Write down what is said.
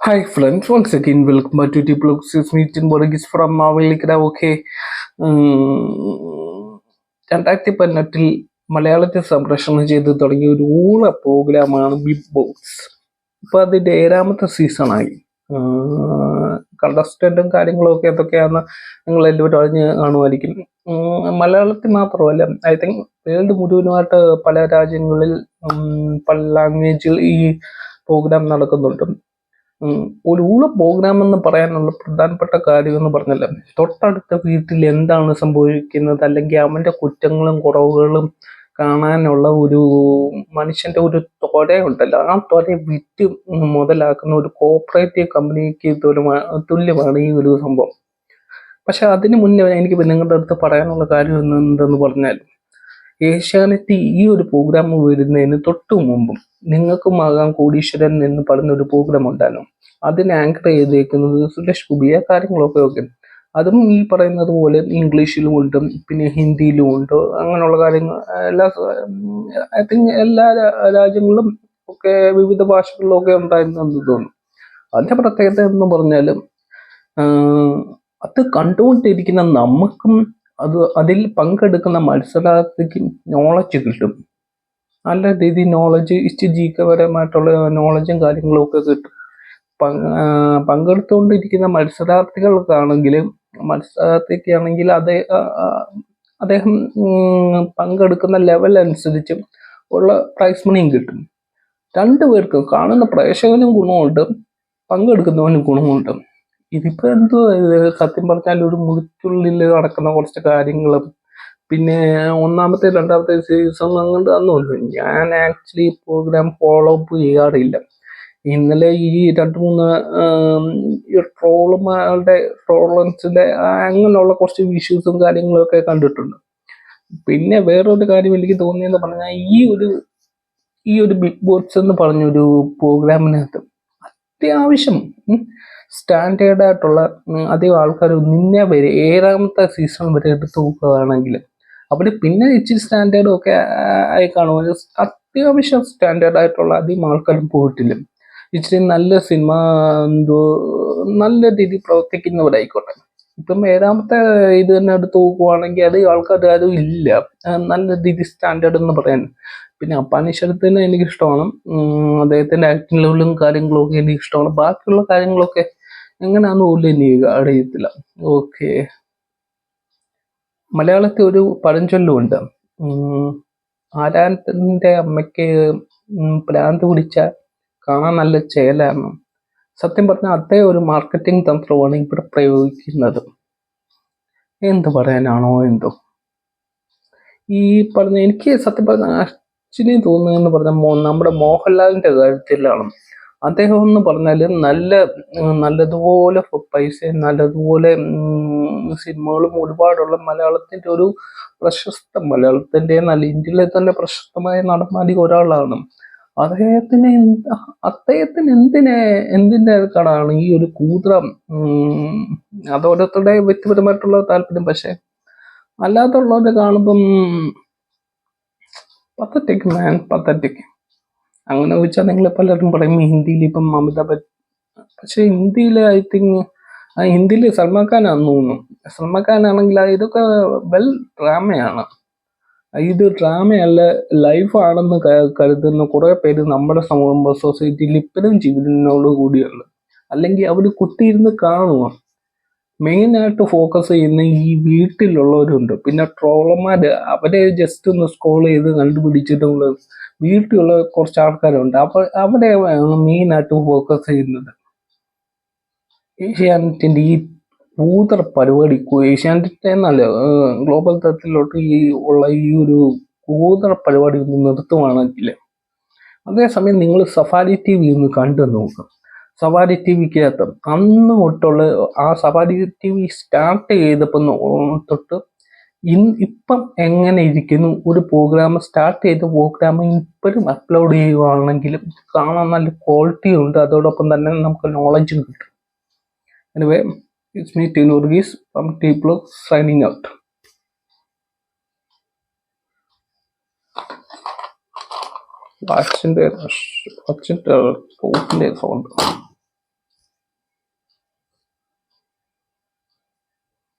Hi friends, once again welcome back to T-Blocks. It's me Tin Borgis from Mavelikra. Okay, 2018 മലയാളത്തിൽ സംപ്രേഷണം ചെയ്ത് തുടങ്ങിയ ഒരു ഊള പ്രോഗ്രാമാണ് ബിഗ് ബോസ്. ഇപ്പൊ അതിന്റെ 7ാമത്തെ സീസണായി. കണ്ടസ്റ്റന്റും കാര്യങ്ങളും ഒക്കെ എന്തൊക്കെയാണെന്ന് നിങ്ങൾ എല്ലാവരും അറിഞ്ഞ് കാണുമായിരിക്കും. മലയാളത്തിൽ മാത്രമല്ല, ഐ തിങ്ക് വേൾഡ് മുഴുവനുമായിട്ട് പല രാജ്യങ്ങളിൽ പല ലാംഗ്വേജിൽ ഈ പ്രോഗ്രാം നടക്കുന്നുണ്ട്. ഒരു ഊള പ്രോഗ്രാം എന്ന് പറയാനുള്ള പ്രധാനപ്പെട്ട കാര്യം എന്ന് പറഞ്ഞാൽ, തൊട്ടടുത്ത വീട്ടിൽ എന്താണ് സംഭവിക്കുന്നത് അല്ലെങ്കിൽ അവന്റെ കുറ്റങ്ങളും കുറവുകളും കാണാനുള്ള ഒരു മനുഷ്യന്റെ ഒരു ത്വരയുണ്ടല്ലോ, ആ ത്വര വിറ്റ് മുതലാക്കുന്ന ഒരു കോപ്പറേറ്റീവ് കമ്പനിക്ക് തുല്യമാണ് ഈ ഒരു സംഭവം. പക്ഷെ അതിന് മുന്നേ എനിക്ക് നിങ്ങളുടെ അടുത്ത് പറയാനുള്ള കാര്യം എന്തെന്ന് പറഞ്ഞാൽ, ഏഷ്യാനെറ്റ് ഈ ഒരു പ്രോഗ്രാം വരുന്നതിന് തൊട്ടു മുമ്പും നിങ്ങൾക്കുമാകാം കോടീശ്വരൻ എന്ന് പറയുന്ന ഒരു പ്രോഗ്രാം ഉണ്ടായിരുന്നു. അതിന് ആങ്കർ ചെയ്തേക്കുന്നത് സുരേഷ് ഗോപിയ കാര്യങ്ങളൊക്കെ ഒക്കെ. അതും ഈ പറയുന്നത് പോലെ ഇംഗ്ലീഷിലും ഉണ്ട്, പിന്നെ ഹിന്ദിയിലും ഉണ്ട്, അങ്ങനെയുള്ള കാര്യങ്ങൾ ഐ തിങ്ക് എല്ലാ രാജ്യങ്ങളിലും ഒക്കെ വിവിധ ഭാഷകളിലൊക്കെ ഉണ്ടായിരുന്നു എന്ന് തോന്നുന്നു. അതിന്റെ പ്രത്യേകത എന്ന് പറഞ്ഞാൽ, അത് കണ്ടുകൊണ്ടിരിക്കുന്ന നമുക്കും അതിൽ പങ്കെടുക്കുന്ന മത്സരാർത്ഥിക്കും നോളജ് കിട്ടും. നല്ല രീതിയിൽ നോളജ്, ജീവപരമായിട്ടുള്ള നോളജും കാര്യങ്ങളും ഒക്കെ കിട്ടും. പങ്കെടുത്തുകൊണ്ടിരിക്കുന്ന മത്സരാർത്ഥിക്കാണെങ്കിൽ അദ്ദേഹം പങ്കെടുക്കുന്ന ലെവൽ അനുസരിച്ച് ഉള്ള പ്രൈസ് മണിയും കിട്ടും. രണ്ടുപേർക്കും, കാണുന്ന പ്രേക്ഷകനും ഗുണമുണ്ട്, പങ്കെടുക്കുന്നവനും ഗുണമുണ്ട്. ഇതിപ്പോ എന്തോ സത്യം പറഞ്ഞാൽ ഒരു മുറിക്കുള്ളിൽ നടക്കുന്ന കുറച്ച് കാര്യങ്ങളും, പിന്നെ ഒന്നാമത്തെ 2ാമത്തെ സീസൺ അങ്ങോട്ട് അന്നുണ്ട്. ഞാൻ ആക്ച്വലി പ്രോഗ്രാം ഫോളോ അപ്പ് ചെയ്യാറില്ല. ഇന്നലെ ഈ 2-3 ട്രോളൻസിന്റെ അങ്ങനെയുള്ള കുറച്ച് ഇഷ്യൂസും കാര്യങ്ങളും ഒക്കെ കണ്ടിട്ടുണ്ട്. പിന്നെ വേറൊരു കാര്യം എനിക്ക് തോന്നിയെന്ന് പറഞ്ഞാൽ, ഈ ഒരു ബിഗ് ബോസ് എന്ന് പറഞ്ഞൊരു പ്രോഗ്രാമിനകത്ത് അത്യാവശ്യം സ്റ്റാൻഡേർഡ് ആയിട്ടുള്ള അധികം ആൾക്കാർ നിന്നെ വരെ 7ാമത്തെ സീസൺ വരെ എടുത്തു നോക്കുകയാണെങ്കിൽ അവിടെ പിന്നെ ഇച്ചിരി സ്റ്റാൻഡേർഡും ഒക്കെ ആയി കാണും. അത്യാവശ്യം സ്റ്റാൻഡേർഡ് ആയിട്ടുള്ള അധികം ആൾക്കാരും പോയിട്ടില്ല. ഇച്ചിരി നല്ല സിനിമ നല്ല രീതിയിൽ പ്രവർത്തിക്കുന്നവരായിക്കോട്ടെ. ഇപ്പം 7ാമത്തെ ഇത് തന്നെ എടുത്ത് നോക്കുവാണെങ്കിൽ അത് ആൾക്കാരും ഇല്ല നല്ല രീതിയിൽ സ്റ്റാൻഡേർഡ് എന്ന് പറയാൻ. പിന്നെ അപ്പാനിശ്വരത്തിന് എനിക്കിഷ്ടമാണ്, അദ്ദേഹത്തിന്റെ ആക്ടിങ് ലെവലും കാര്യങ്ങളും ഒക്കെ എനിക്കിഷ്ടമാണ്. ബാക്കിയുള്ള കാര്യങ്ങളൊക്കെ എങ്ങനെയാണെന്ന് പോലും എനിക്ക് അറിയത്തില്ല. ഓക്കെ, മലയാളത്തിൽ ഒരു പഴഞ്ചൊല്ലുമുണ്ട്, ആരാന്റെ അമ്മയ്ക്ക് ഭ്രാന്ത് പിടിച്ച കാണാൻ നല്ല ചേലാണ്. സത്യം പറഞ്ഞാൽ അതേ ഒരു മാർക്കറ്റിംഗ് തന്ത്രമാണ് ഇവിടെ പ്രയോഗിക്കുന്നത്. എന്ത് പറയാനാണോ എന്തോ ഈ പറഞ്ഞ. എനിക്ക് സത്യം പറഞ്ഞ ആക്ച്വലി തോന്നുന്നതെന്ന് പറഞ്ഞാൽ നമ്മുടെ മോഹൻലാലിന്റെ കാര്യത്തിലാണ്. അദ്ദേഹം എന്ന് പറഞ്ഞാൽ നല്ലതുപോലെ പൈസ, നല്ലതുപോലെ സിനിമകളും ഒരുപാടുള്ള മലയാളത്തിന്റെ ഒരു മലയാളത്തിന്റെ നല്ല ഇന്ത്യയിലെ തന്നെ പ്രശസ്തമായ നടന്മാരിൽ ഒരാളാണ്. അദ്ദേഹത്തിന് എന്തിന്റെ കടാണ് ഈ ഒരു കൂതറ. അത് ഓരോരുത്തരുടെ വ്യക്തിപരമായിട്ടുള്ള താല്പര്യം. പക്ഷെ അല്ലാത്തുള്ളവരെ കാണുമ്പം പത്തറ്റിക്. അങ്ങനെ ചോദിച്ചാൽ നിങ്ങൾ പലരും പറയും ഹിന്ദിയിൽ ഇപ്പം അമിതാഭ്, പക്ഷെ ഹിന്ദിയിൽ ഐ തിങ്ക് ഹിന്ദിയിൽ സൽമാൻ ഖാനാണെന്ന് തോന്നുന്നു. സൽമാൻ ഖാൻ ആണെങ്കിൽ ഇതൊക്കെ വെൽ ഡ്രാമയാണ്. ഇത് ഡ്രാമയല്ല, ലൈഫാണെന്ന് കരുതുന്ന കുറെ പേര് നമ്മുടെ സൊസൈറ്റിയിൽ ഇപ്പോഴും ജീവനോട് കൂടിയുണ്ട്. അല്ലെങ്കിൽ അവർ കുത്തിയിരുന്ന് കാണുക. മെയിനായിട്ട് ഫോക്കസ് ചെയ്യുന്ന ഈ വീട്ടിലുള്ളവരുണ്ട്, പിന്നെ ട്രോളർമാര് അവരെ ജസ്റ്റ് ഒന്ന് സ്ക്രോൾ ചെയ്ത് കണ്ടുപിടിച്ചിട്ടുള്ള വീട്ടിലുള്ള കുറച്ച് ആൾക്കാരുണ്ട്. അപ്പൊ അവിടെ മെയിനായിട്ട് ഫോക്കസ് ചെയ്യുന്നത്. ഏഷ്യാനെറ്റിന്റെ ഈ ഭൂതർ പരിപാടി, ഏഷ്യാനെറ്റിന്റെ എന്നല്ല ഗ്ലോബൽ തലത്തിലോട്ട് ഈ ഒരു ഭൂതർ പരിപാടി ഒന്ന് നിർത്തുവാണെങ്കിൽ, അതേസമയം നിങ്ങൾ സഫാരി TV ഒന്ന് കണ്ടു നോക്കും. സഫാരി TVക്കകത്ത് അന്ന് തൊട്ടുള്ള ആ സഫാരി TV സ്റ്റാർട്ട് ചെയ്തപ്പോൾ തൊട്ട് ഇപ്പം എങ്ങനെ ഇരിക്കുന്നു, ഒരു പ്രോഗ്രാം സ്റ്റാർട്ട് ചെയ്ത പ്രോഗ്രാം ഇപ്പോഴും അപ്ലോഡ് ചെയ്യുകയാണെങ്കിലും കാണാൻ നല്ല ക്വാളിറ്റി ഉണ്ട്, അതോടൊപ്പം തന്നെ നമുക്ക് നോളജും കിട്ടും. Anyway, it's me Tin Borgis from T-Blocks signing out. Watching the sound.